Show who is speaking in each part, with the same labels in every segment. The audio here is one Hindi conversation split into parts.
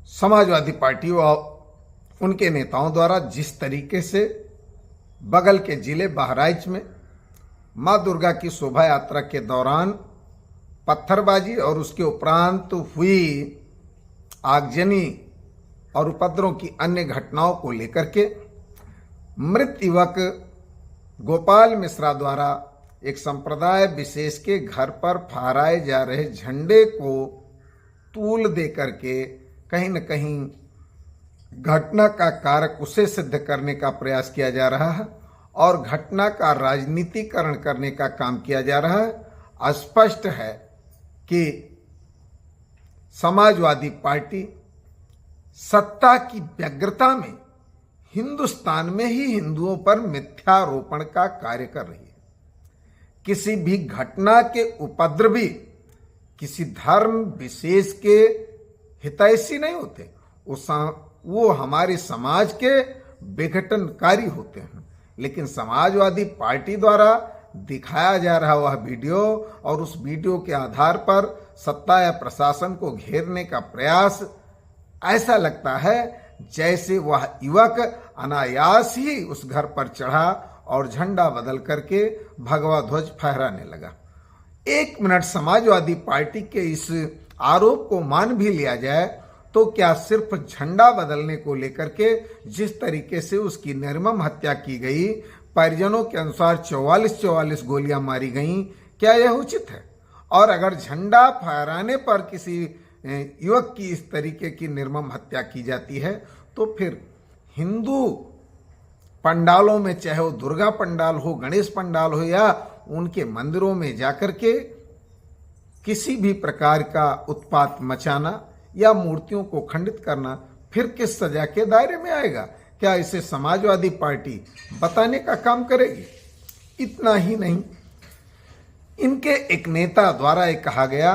Speaker 1: समाजवादी पार्टी और उनके नेताओं द्वारा जिस तरीके से बगल के जिले बहराइच में मां दुर्गा की शोभा यात्रा के दौरान पत्थरबाजी और उसके उपरांत हुई आगजनी और उपद्रव की अन्य घटनाओं को लेकर के मृत युवक गोपाल मिश्रा द्वारा एक संप्रदाय विशेष के घर पर फहराए जा रहे झंडे को तूल दे करके कहीं न कहीं घटना का कारक उसे सिद्ध करने का प्रयास किया जा रहा है और घटना का राजनीतिकरण करने का काम किया जा रहा है। स्पष्ट है कि समाजवादी पार्टी सत्ता की व्यग्रता में हिंदुस्तान में ही हिंदुओं पर मिथ्यारोपण का कार्य कर रही है। किसी भी घटना के उपद्रवी किसी धर्म विशेष के हितैषी नहीं होते, वो हमारे समाज के विघटनकारी होते हैं। लेकिन समाजवादी पार्टी द्वारा दिखाया जा रहा वह वीडियो और उस वीडियो के आधार पर सत्ता या प्रशासन को घेरने का प्रयास, ऐसा लगता है जैसे वह युवक अनायास ही उस घर पर चढ़ा और झंडा बदल करके भगवा ध्वज फहराने लगा। एक मिनट समाजवादी पार्टी के इस आरोप को मान भी लिया जाए तो क्या सिर्फ झंडा बदलने को लेकर के जिस तरीके से उसकी निर्मम हत्या की गई, परिजनों के अनुसार 44 गोलियां मारी गईं, क्या यह उचित है? और अगर झंडा फहराने पर किसी युवक की इस तरीके की निर्मम हत्या की जाती है तो फिर हिंदू पंडालों में, चाहे वो दुर्गा पंडाल हो, गणेश पंडाल हो या उनके मंदिरों में जाकर के किसी भी प्रकार का उत्पात मचाना या मूर्तियों को खंडित करना फिर किस सजा के दायरे में आएगा? क्या इसे समाजवादी पार्टी बताने का काम करेगी? इतना ही नहीं, इनके एक नेता द्वारा एक कहा गया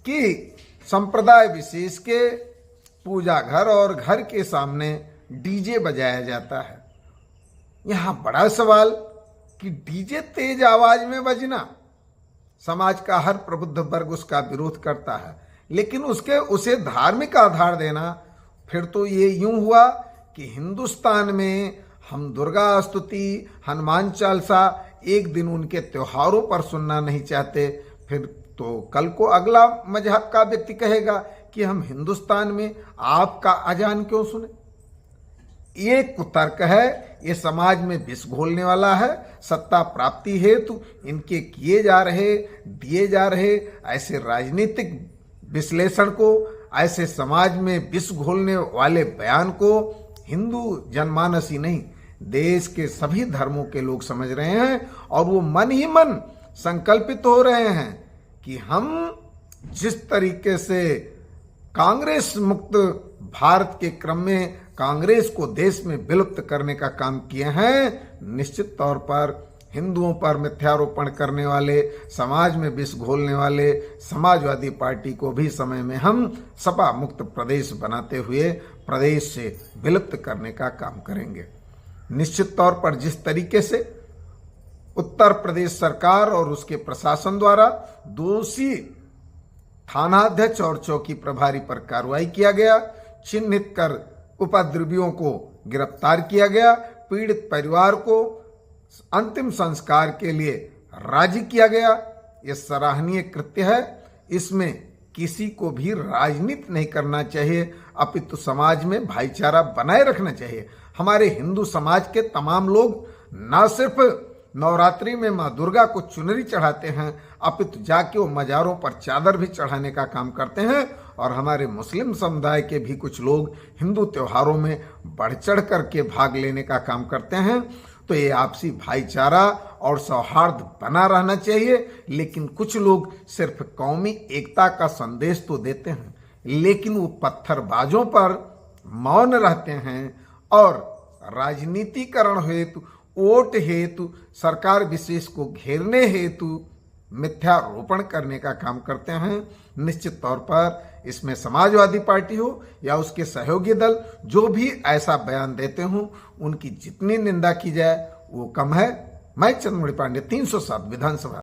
Speaker 1: कि संप्रदाय विशेष के पूजा घर और घर के सामने डीजे बजाया जाता है। यहां बड़ा सवाल कि डीजे तेज आवाज में बजना, समाज का हर प्रबुद्ध वर्ग उसका विरोध करता है, लेकिन उसे धार्मिक आधार देना, फिर तो ये यूं हुआ कि हिंदुस्तान में हम दुर्गा स्तुति, हनुमान चालीसा एक दिन उनके त्योहारों पर सुनना नहीं चाहते, फिर तो कल को अगला मजहब का व्यक्ति कहेगा कि हम हिंदुस्तान में आपका अजान क्यों सुने। ये कुतर्क है, ये समाज में विष घोलने वाला है। सत्ता प्राप्ति हेतु इनके किए जा रहे, दिए जा रहे ऐसे राजनीतिक विश्लेषण को, ऐसे समाज में विष घोलने वाले बयान को हिंदू जनमानस ही नहीं, देश के सभी धर्मों के लोग समझ रहे हैं और वो मन ही मन संकल्पित हो रहे हैं कि हम जिस तरीके से कांग्रेस मुक्त भारत के क्रम में कांग्रेस को देश में विलुप्त करने का काम किए हैं, निश्चित तौर पर हिंदुओं पर मिथ्यारोपण करने वाले, समाज में विष घोलने वाले समाजवादी पार्टी को भी समय में हम सपा मुक्त प्रदेश बनाते हुए प्रदेश से विलुप्त करने का काम करेंगे। निश्चित तौर पर जिस तरीके से उत्तर प्रदेश सरकार और उसके प्रशासन द्वारा दोषी थानाध्यक्ष और चौकी प्रभारी पर कार्रवाई किया गया, चिन्हित कर उपद्रवियों को गिरफ्तार किया गया, पीड़ित परिवार को अंतिम संस्कार के लिए राजी किया गया, यह सराहनीय कृत्य है। इसमें किसी को भी राजनीति नहीं करना चाहिए, अपितु समाज में भाईचारा बनाए रखना चाहिए। हमारे हिंदू समाज के तमाम लोग न सिर्फ नवरात्रि में मां दुर्गा को चुनरी चढ़ाते हैं, अपितु जाके वो मजारों पर चादर भी चढ़ाने का काम करते हैं। और हमारे मुस्लिम समुदाय के भी कुछ लोग हिंदू त्योहारों में बढ़ चढ़ करके भाग लेने का काम करते हैं। तो ये आपसी भाईचारा और सौहार्द बना रहना चाहिए। लेकिन कुछ लोग सिर्फ कौमी एकता का संदेश तो देते हैं, लेकिन वो पत्थरबाजों पर मौन रहते हैं और राजनीतिकरण हेतु, वोट हेतु, सरकार विशेष को घेरने हेतु मिथ्यारोपण करने का काम करते हैं। निश्चित तौर पर इसमें समाजवादी पार्टी हो या उसके सहयोगी दल जो भी ऐसा बयान देते हों, उनकी जितनी निंदा की जाए वो कम है। मैं चंद्रमणि पांडे, 307 विधानसभा।